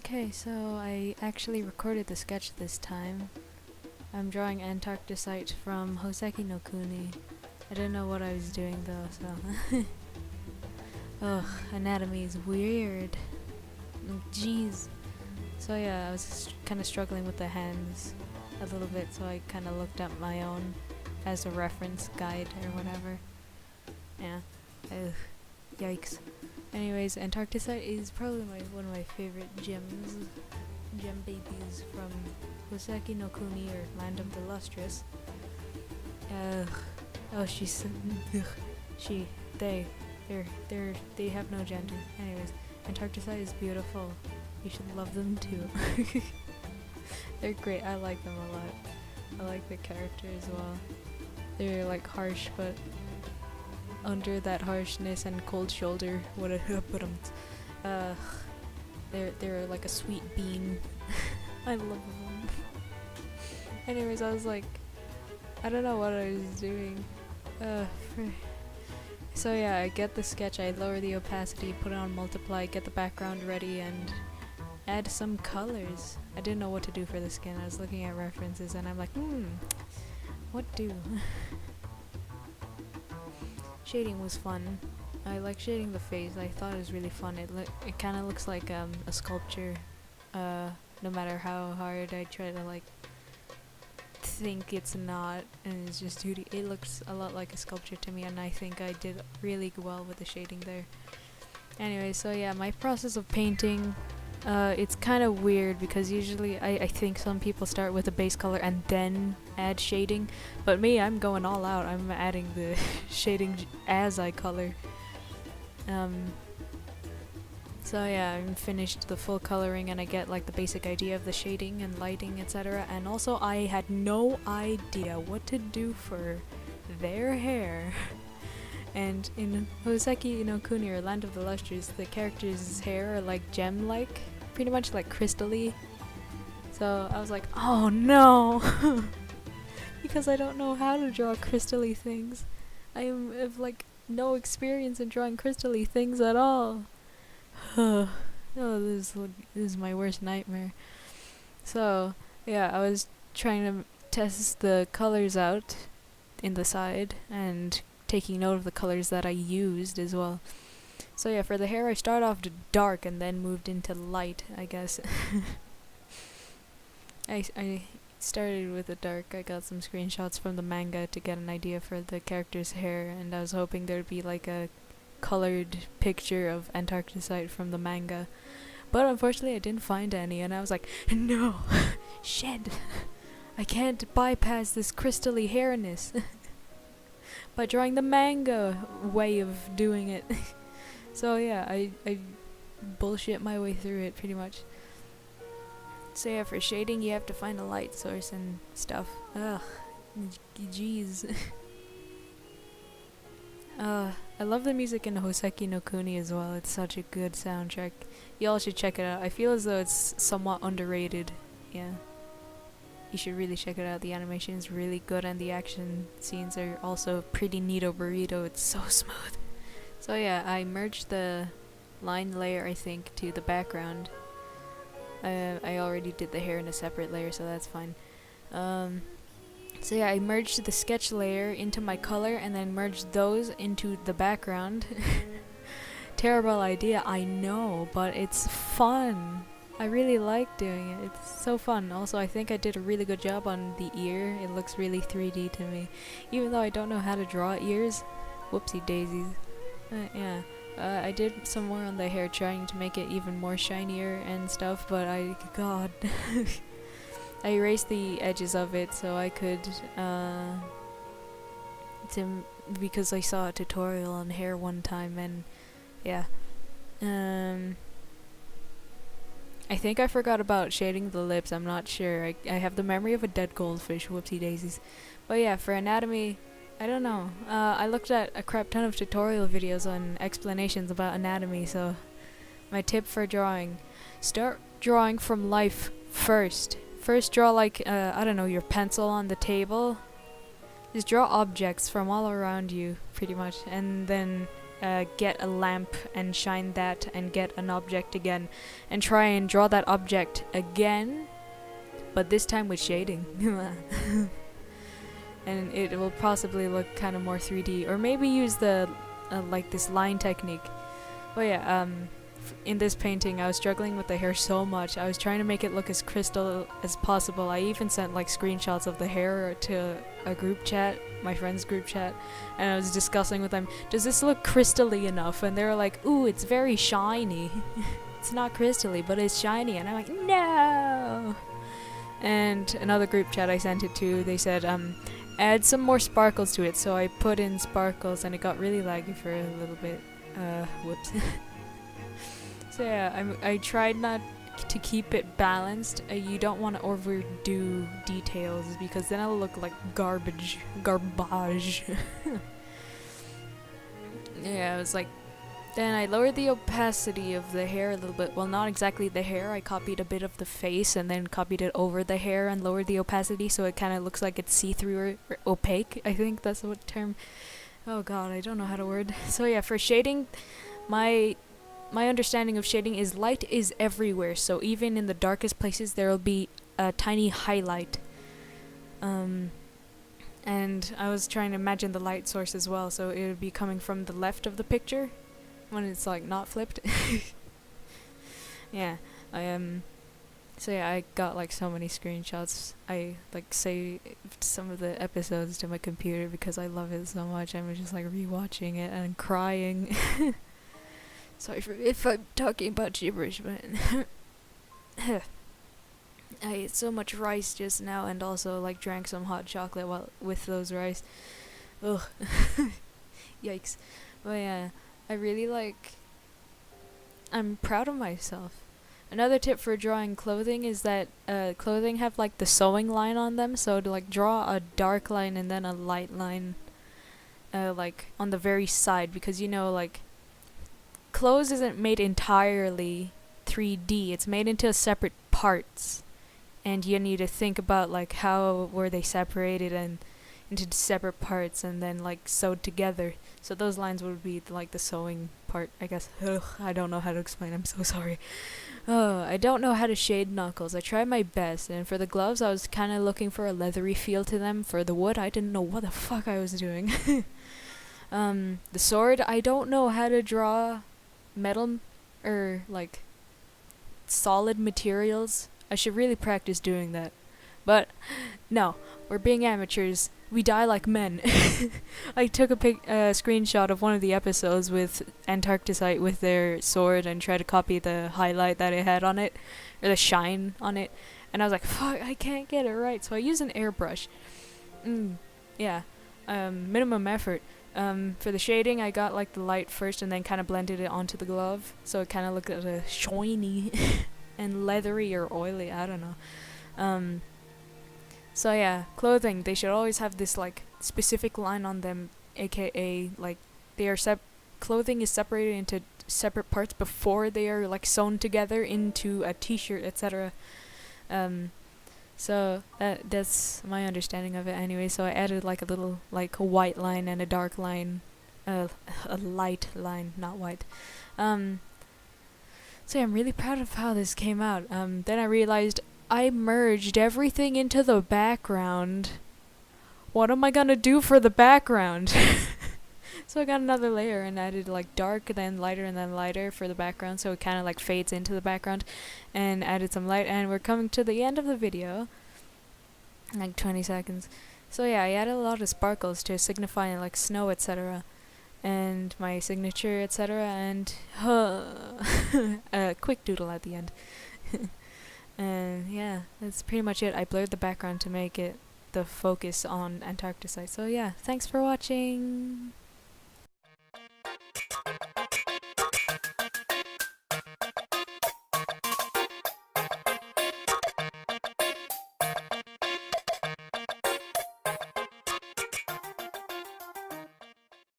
Okay, so I actually recorded the sketch this time. I'm drawing Antarcticite from Hoseki no Kuni. I didn't know what I was doing though, so... Ugh, anatomy is weird. Jeez. So yeah, I was kind of struggling with the hands a little bit, so I kind of looked up my own as a reference guide or whatever. Yeah. Ugh. Yikes. Anyways, Antarcticite is probably one of my favorite gem babies from Hoseki no Kuni, or Land of the Lustrous. Oh, she's they have no gender. Anyways, Antarcticite is beautiful. You should love them too. They're great. I like them a lot. I like the character as well. They're like harsh, but under that harshness and cold shoulder, they're like a sweet bean. I love them. Anyways, I was like, I don't know what I was doing. So yeah, I get the sketch, I lower the opacity, put it on multiply, get the background ready, and add some colors. I didn't know what to do for the skin. I was looking at references and I'm like, what do? Shading was fun. I like shading the face. I thought it was really fun. It kind of looks like a sculpture. No matter how hard I try to like think it's not, and it's just 2D. It looks a lot like a sculpture to me, and I think I did really well with the shading there. Anyway, so yeah, my process of painting, it's kind of weird because usually I think some people start with a base color and then add shading, but me, I'm going all out. I'm adding the shading as I color. So yeah, I finished the full coloring and I get like the basic idea of the shading and lighting, etc. And also I had no idea what to do for their hair. And in Hoseki no Kuni, or Land of the Lustrous, the characters' hair are like gem-like, pretty much like crystally. So I was like, oh no! Because I don't know how to draw crystally things. I have like no experience in drawing crystally things at all. Oh, this is my worst nightmare. So yeah, I was trying to test the colors out in the side and taking note of the colors that I used as well. So yeah, for the hair I started off dark and then moved into light, I guess. I started with the dark. I got some screenshots from the manga to get an idea for the character's hair, and I was hoping there'd be like a colored picture of Antarcticite from the manga. But unfortunately I didn't find any, and I was like, no, shit, I can't bypass this crystally hairness by drawing the manga way of doing it. So yeah, I bullshit my way through it pretty much. So yeah, for shading you have to find a light source and stuff. Ugh, jeez. I love the music in Hoseki no Kuni as well. It's such a good soundtrack. Y'all should check it out. I feel as though it's somewhat underrated. Yeah. You should really check it out. The animation is really good and the action scenes are also pretty neato burrito. It's so smooth. So yeah, I merged the line layer, I think, to the background. I already did the hair in a separate layer, so that's fine. So yeah, I merged the sketch layer into my color and then merged those into the background. Terrible idea, I know, but it's fun. I really like doing it. It's so fun. Also, I think I did a really good job on the ear. It looks really 3D to me. Even though I don't know how to draw ears. Whoopsie daisies. Yeah. I did some more on the hair, trying to make it even more shinier and stuff, but God. I erased the edges of it so I could, because I saw a tutorial on hair one time, and yeah. I think I forgot about shading the lips, I'm not sure. I have the memory of a dead goldfish, whoopsie daisies. But yeah, for anatomy, I don't know. I looked at a crap ton of tutorial videos on explanations about anatomy, so my tip for drawing: start drawing from life first. First draw like, I don't know, your pencil on the table. Just draw objects from all around you, pretty much, and then get a lamp and shine that and get an object again and try and draw that object again, but this time with shading. And it will possibly look kind of more 3D, or maybe use the like this line technique. But yeah, in this painting I was struggling with the hair so much. I was trying to make it look as crystal as possible. I even sent like screenshots of the hair to a group chat, my friend's group chat, and I was discussing with them, does this look crystally enough? And they were like, ooh, it's very shiny. It's not crystally, but it's shiny. And I'm like, no. And another group chat I sent it to, they said, add some more sparkles to it. So I put in sparkles and it got really laggy for a little bit. Whoops. So yeah, I tried not to keep it balanced. You don't want to overdo details because then it'll look like garbage. Yeah, it was like, then I lowered the opacity of the hair a little bit. Well, not exactly the hair. I copied a bit of the face and then copied it over the hair and lowered the opacity so it kind of looks like it's see-through or opaque. I think that's what term. Oh god, I don't know how to word. So yeah, for shading, my understanding of shading is light is everywhere. So even in the darkest places, there will be a tiny highlight. And I was trying to imagine the light source as well. So it would be coming from the left of the picture when it's like not flipped. Yeah, so yeah, I got like so many screenshots. I like saved some of the episodes to my computer because I love it so much. I'm just like rewatching it and crying. Sorry for if I'm talking about gibberish, but I ate so much rice just now and also like drank some hot chocolate while with those rice. Ugh. Yikes. But yeah, I really I'm proud of myself. Another tip for drawing clothing is that clothing have like the sewing line on them, so to like draw a dark line and then a light line like on the very side, because you know like clothes isn't made entirely 3D, it's made into separate parts, and you need to think about like how were they separated and into separate parts and then like sewed together. So those lines would be like the sewing part, I guess. Ugh, I don't know how to explain, I'm so sorry. I don't know how to shade knuckles. I tried my best, and for the gloves I was kind of looking for a leathery feel to them. For the wood I didn't know what the fuck I was doing. The sword, I don't know how to draw metal or like solid materials. I should really practice doing that. But no, we're being amateurs. We die like men. I took a screenshot of one of the episodes with Antarcticite with their sword and tried to copy the highlight that it had on it, or the shine on it, and I was like, fuck, I can't get it right, so I used an airbrush. Yeah, minimum effort. For the shading, I got like the light first and then kind of blended it onto the glove, so it kind of looked like a shiny and leathery or oily, I don't know. So yeah, clothing, they should always have this like specific line on them, aka like they are clothing is separated into separate parts before they are like sewn together into a t-shirt, etc. So that's my understanding of it anyway. So I added like a little like a white line and a dark line, a light line, not white. So yeah, I'm really proud of how this came out. Then I realized I merged everything into the background. What am I gonna do for the background? So I got another layer and added like dark, then lighter, and then lighter for the background, so it kind of like fades into the background, and added some light, and we're coming to the end of the video, like 20 seconds. So yeah, I added a lot of sparkles to signify like snow, etc., and my signature, etc., and a quick doodle at the end. And yeah, that's pretty much it. I blurred the background to make it the focus on Antarcticite. So yeah, thanks for watching.